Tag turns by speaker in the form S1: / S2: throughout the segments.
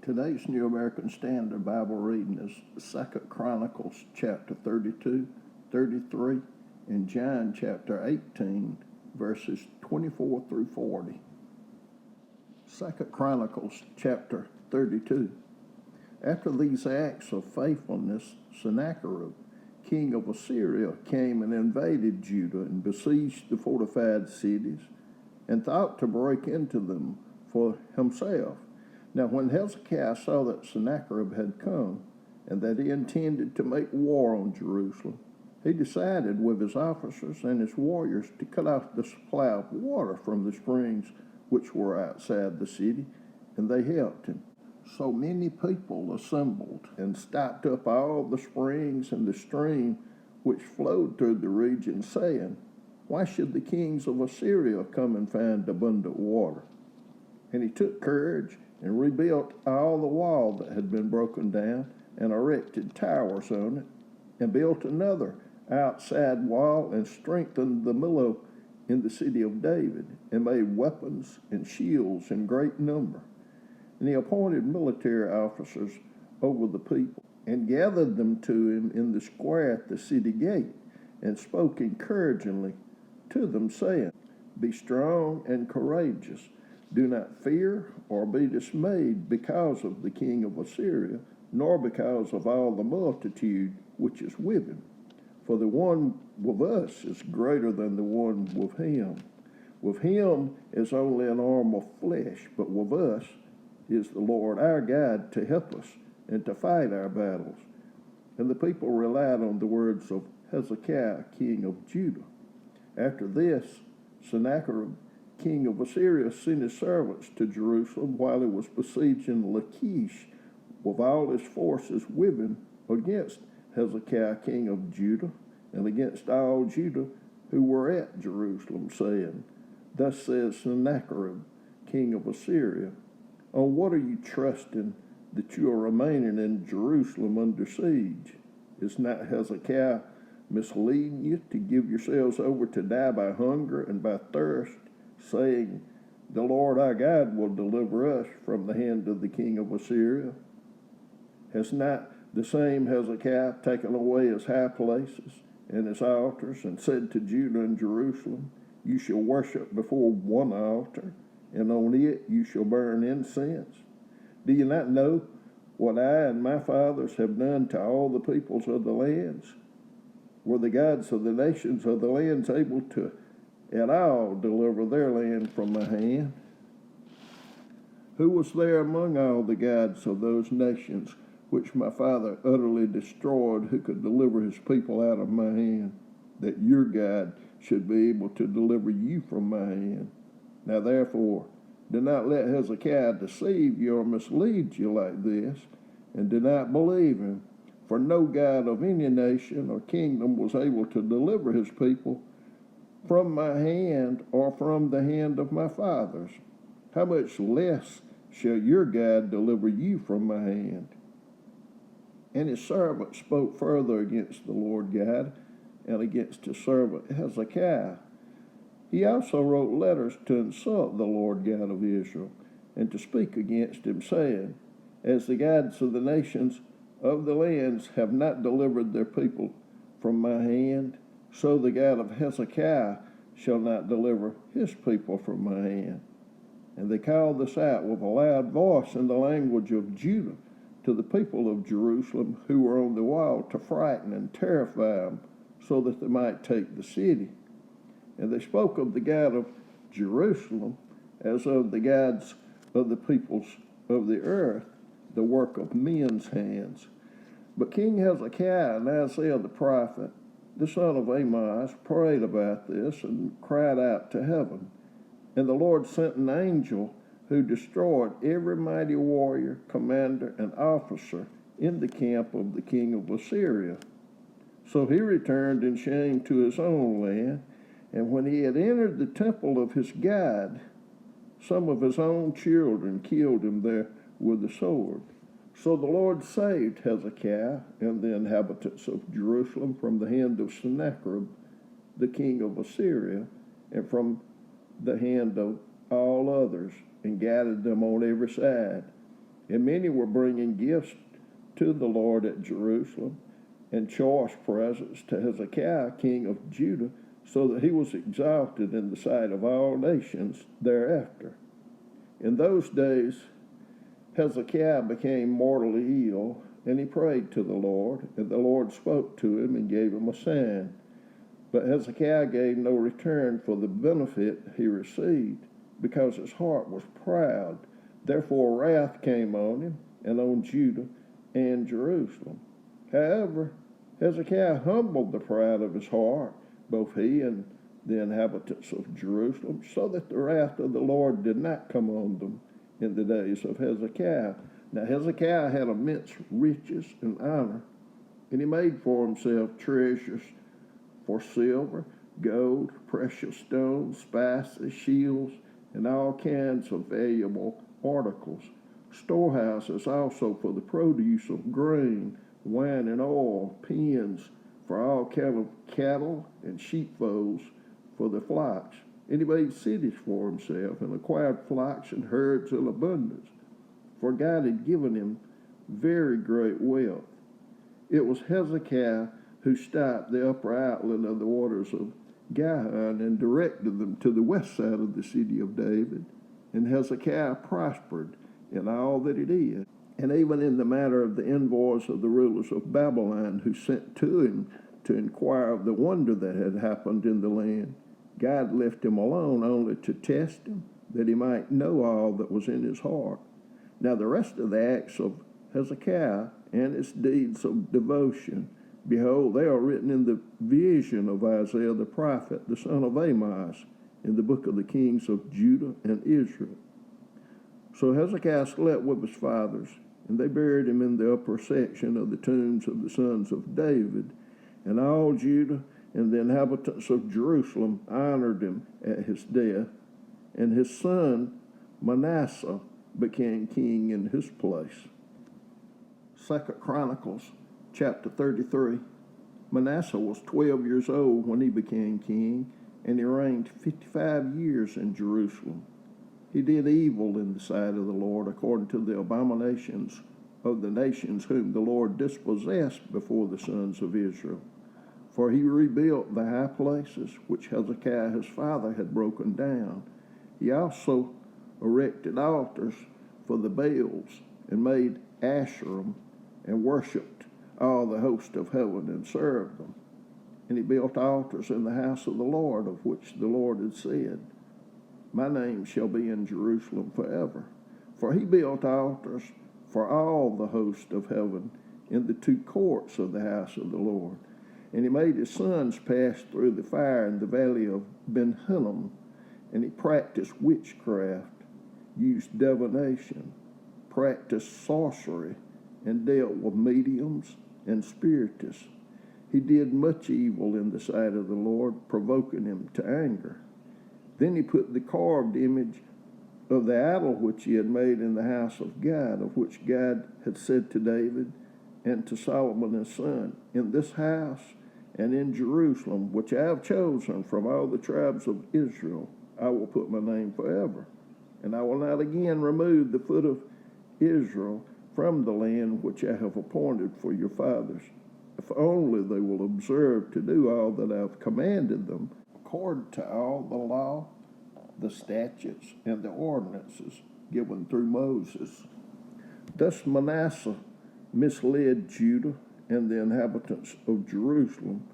S1: Today's New American Standard Bible reading is 2 Chronicles chapter 32, 33, and John chapter 18, verses 24 through 40. 2 Chronicles chapter 32. After these acts of faithfulness, Sennacherib, king of Assyria, came and invaded Judah and besieged the fortified cities and thought to break into them for himself. Now when Hezekiah saw that Sennacherib had come, and that he intended to make war on Jerusalem, he decided with his officers and his warriors to cut off the supply of water from the springs which were outside the city, and they helped him. So many people assembled and stopped up all the springs and the stream which flowed through the region, saying, "Why should the kings of Assyria come and find abundant water?" And he took courage and rebuilt all the wall that had been broken down, and erected towers on it, and built another outside wall, and strengthened the millow in the city of David, and made weapons and shields in great number. And he appointed military officers over the people, and gathered them to him in the square at the city gate, and spoke encouragingly to them, saying, "Be strong and courageous. Do not fear or be dismayed because of the king of Assyria, nor because of all the multitude which is with him. For the one with us is greater than the one with him. With him is only an arm of flesh, but with us is the Lord our God to help us and to fight our battles." And the people relied on the words of Hezekiah, king of Judah. After this, Sennacherib, king of Assyria, sent his servants to Jerusalem while he was besieging Lachish with all his forces with him against Hezekiah, king of Judah, and against all Judah who were at Jerusalem, saying, "Thus says Sennacherib, king of Assyria, on what are you trusting that you are remaining in Jerusalem under siege? Is not Hezekiah misleading you to give yourselves over to die by hunger and by thirst, saying, 'The Lord our God will deliver us from the hand of the king of Assyria'? Has not the same Hezekiah taken away his high places and his altars, and said to Judah and Jerusalem, 'You shall worship before one altar, and on it you shall burn incense'? Do you not know what I and my fathers have done to all the peoples of the lands? Were the gods of the nations of the lands able to at all deliver their land from my hand? Who was there among all the gods of those nations which my father utterly destroyed, who could deliver his people out of my hand, that your God should be able to deliver you from my hand? Now therefore, do not let Hezekiah deceive you or mislead you like this, and do not believe him, for no God of any nation or kingdom was able to deliver his people from my hand or from the hand of my fathers. How much less shall your God deliver you from my hand?" And his servant spoke further against the Lord God and against his servant Hezekiah. He also wrote letters to insult the Lord God of Israel, and to speak against him, saying, "As the gods of the nations of the lands have not delivered their people from my hand, so the God of Hezekiah shall not deliver his people from my hand." And they called this out with a loud voice in the language of Judah to the people of Jerusalem who were on the wall, to frighten and terrify them, so that they might take the city. And they spoke of the God of Jerusalem as of the gods of the peoples of the earth, the work of men's hands. But King Hezekiah and Isaiah the prophet, the son of Amoz, prayed about this and cried out to heaven. And the Lord sent an angel who destroyed every mighty warrior, commander, and officer in the camp of the king of Assyria. So he returned in shame to his own land, and when he had entered the temple of his God, some of his own children killed him there with the sword. So the Lord saved Hezekiah and the inhabitants of Jerusalem from the hand of Sennacherib, the king of Assyria, and from the hand of all others, and guided them on every side. And many were bringing gifts to the Lord at Jerusalem, and choice presents to Hezekiah, king of Judah, so that he was exalted in the sight of all nations thereafter. In those days, Hezekiah became mortally ill, and he prayed to the Lord, and the Lord spoke to him and gave him a sign. But Hezekiah gave no return for the benefit he received, because his heart was proud. Therefore wrath came on him and on Judah and Jerusalem. However, Hezekiah humbled the pride of his heart, both he and the inhabitants of Jerusalem, so that the wrath of the Lord did not come on them in the days of Hezekiah. Now Hezekiah had immense riches and honor, and he made for himself treasures for silver, gold, precious stones, spices, shields, and all kinds of valuable articles, storehouses also for the produce of grain, wine and oil, pens for all kind of cattle, and sheepfolds for the flocks. And he made cities for himself, and acquired flocks and herds in abundance, for God had given him very great wealth. It was Hezekiah who stopped the upper outlet of the waters of Gihon and directed them to the west side of the city of David. And Hezekiah prospered in all that he did. And even in the matter of the envoys of the rulers of Babylon, who sent to him to inquire of the wonder that had happened in the land, God left him alone only to test him, that he might know all that was in his heart. Now the rest of the acts of Hezekiah and his deeds of devotion, behold, they are written in the vision of Isaiah the prophet, the son of Amoz, in the book of the kings of Judah and Israel. So Hezekiah slept with his fathers, and they buried him in the upper section of the tombs of the sons of David. And all Judah and the inhabitants of Jerusalem honored him at his death, and his son Manasseh became king in his place. 2 Chronicles chapter 33. Manasseh was 12 years old when he became king, and he reigned 55 years in Jerusalem. He did evil in the sight of the Lord, according to the abominations of the nations whom the Lord dispossessed before the sons of Israel. For he rebuilt the high places which Hezekiah his father had broken down. He also erected altars for the Baals, and made Asherim, and worshipped all the host of heaven, and served them. And he built altars in the house of the Lord, of which the Lord had said, My name shall be in Jerusalem forever. For he built altars for all the host of heaven in the two courts of the house of the Lord. And he made his sons pass through the fire in the valley of Ben-Hinnom, and he practiced witchcraft, used divination, practiced sorcery, and dealt with mediums and spiritists. He did much evil in the sight of the Lord, provoking him to anger. Then he put the carved image of the idol which he had made in the house of God, of which God had said to David and to Solomon his son, In this house and in Jerusalem, which I have chosen from all the tribes of Israel, I will put my name forever. And I will not again remove the foot of Israel from the land which I have appointed for your fathers, if only they will observe to do all that I have commanded them, according to all the law, the statutes, and the ordinances given through Moses. Thus Manasseh misled Judah and the inhabitants of Jerusalem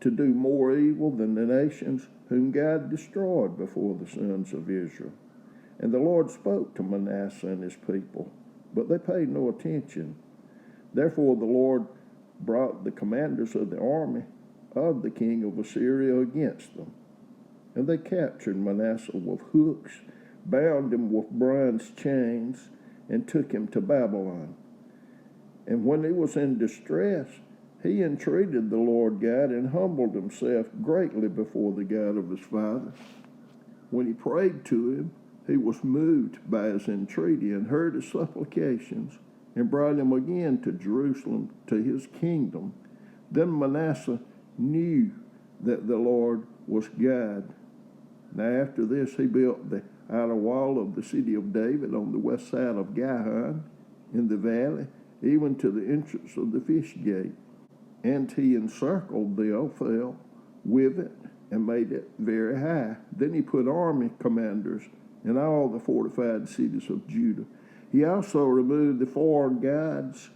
S1: to do more evil than the nations whom God destroyed before the sons of Israel. And the Lord spoke to Manasseh and his people, but they paid no attention. Therefore the Lord brought the commanders of the army of the king of Assyria against them. And they captured Manasseh with hooks, bound him with bronze chains, and took him to Babylon. And when he was in distress, he entreated the Lord God and humbled himself greatly before the God of his father. When he prayed to him, he was moved by his entreaty and heard his supplications, and brought him again to Jerusalem to his kingdom. Then Manasseh knew that the Lord was God. Now after this he built the outer wall of the city of David on the west side of Gihon, in the valley, even to the entrance of the fish gate. And he encircled the Ophel with it and made it very high. Then he put army commanders in all the fortified cities of Judah. He also removed the foreign gods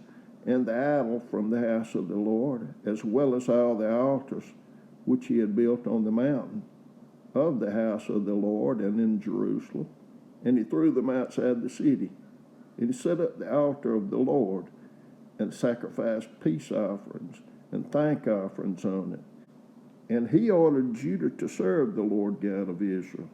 S1: and the idol from the house of the Lord, as well as all the altars which he had built on the mountain of the house of the Lord and in Jerusalem. And he threw them outside the city. And he set up the altar of the Lord and sacrificed peace offerings and thank offerings on it. And he ordered Judah to serve the Lord God of Israel.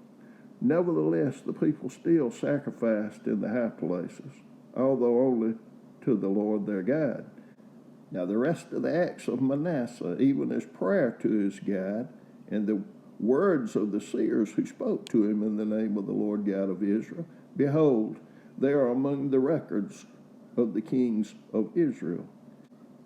S1: Nevertheless, the people still sacrificed in the high places, although only to the Lord their God. Now the rest of the acts of Manasseh, even his prayer to his God, and the words of the seers who spoke to him in the name of the Lord God of Israel, behold, they are among the records of the kings of Israel.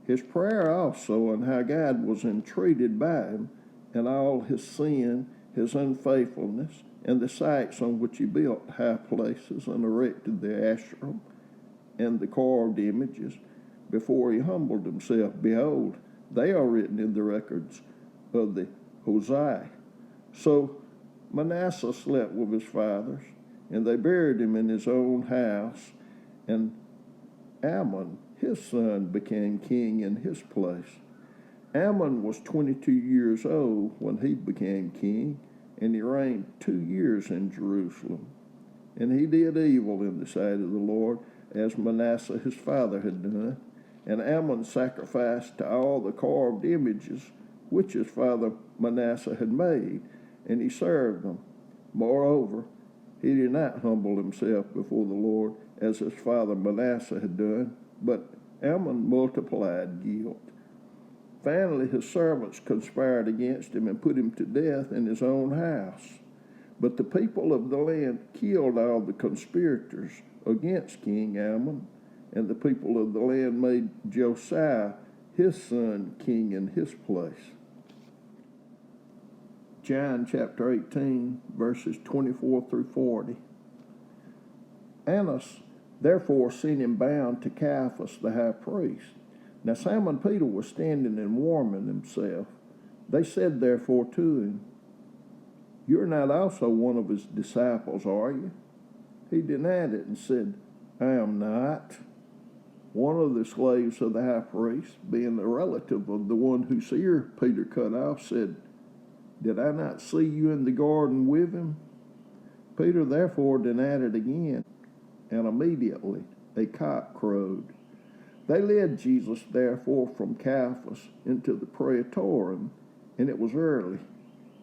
S1: His prayer also, and how God was entreated by him, and all his sin, his unfaithfulness, and the sites on which he built high places and erected the Asherim and the carved images, before he humbled himself, behold, they are written in the records of the Hosea. So Manasseh slept with his fathers, and they buried him in his own house, and Ammon, his son, became king in his place. Ammon was 22 years old when he became king, and he reigned 2 years in Jerusalem. And he did evil in the sight of the Lord, as Manasseh his father had done. And Ammon sacrificed to all the carved images which his father Manasseh had made, and he served them. Moreover, he did not humble himself before the Lord as his father Manasseh had done, but Ammon multiplied guilt. Finally, his servants conspired against him and put him to death in his own house. But the people of the land killed all the conspirators against King Ammon, and the people of the land made Josiah, his son, king in his place. John chapter 18, verses 24 through 40. Annas therefore sent him bound to Caiaphas the high priest. Now Simon Peter was standing and warming himself. They said therefore to him, "You're not also one of his disciples, are you?" He denied it and said, "I am not." One of the slaves of the high priest, being a relative of the one whose ear Peter cut off, said, "Did I not see you in the garden with him?" Peter therefore denied it again, and immediately a cock crowed. They led Jesus therefore from Caiaphas into the praetorium, and it was early,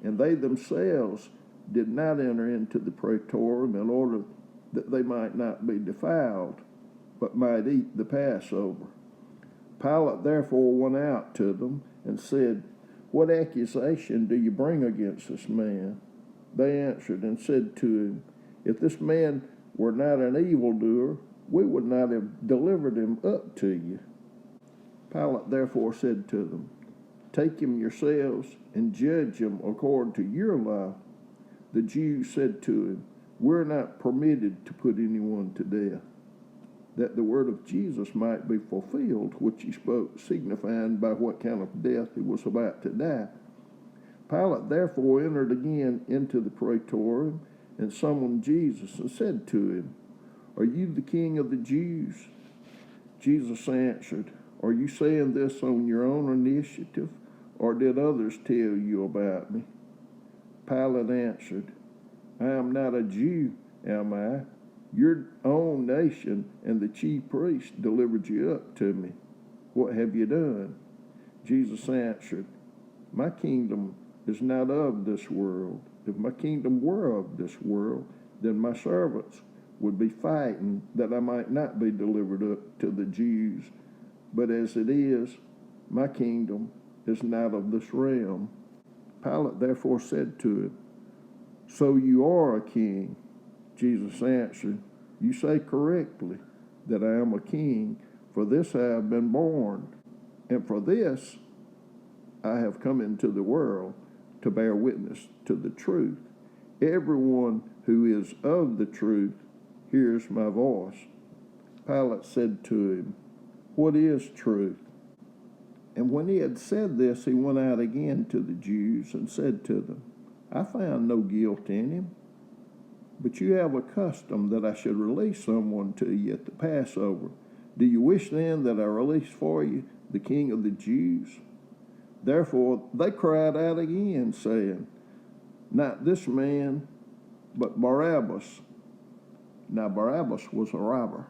S1: and they themselves did not enter into the praetorium in order that they might not be defiled, but might eat the Passover. Pilate therefore went out to them and said, "What accusation do you bring against this man?" They answered and said to him, "If this man were not an evildoer, we would not have delivered him up to you." Pilate therefore said to them, "Take him yourselves and judge him according to your law." The Jews said to him, "We're not permitted to put anyone to death," that the word of Jesus might be fulfilled, which he spoke, signifying by what kind of death he was about to die. Pilate therefore entered again into the praetorium and summoned Jesus and said to him, "Are you the king of the Jews?" Jesus answered, "Are you saying this on your own initiative, or did others tell you about me?" Pilate answered, "I am not a Jew, am I? Your own nation and the chief priests delivered you up to me. What have you done?" Jesus answered, "My kingdom is not of this world. If my kingdom were of this world, then my servants would be fighting that I might not be delivered up to the Jews. But as it is, my kingdom is not of this realm." Pilate therefore said to him, "So you are a king?" Jesus answered, "You say correctly that I am a king. For this I have been born, and for this I have come into the world, to bear witness to the truth. Everyone who is of the truth hears my voice." Pilate said to him, "What is truth?" And when he had said this, he went out again to the Jews and said to them, "I found no guilt in him. But you have a custom that I should release someone to you at the Passover. Do you wish then that I release for you the King of the Jews?" Therefore they cried out again, saying, "Not this man, but Barabbas." Now Barabbas was a robber.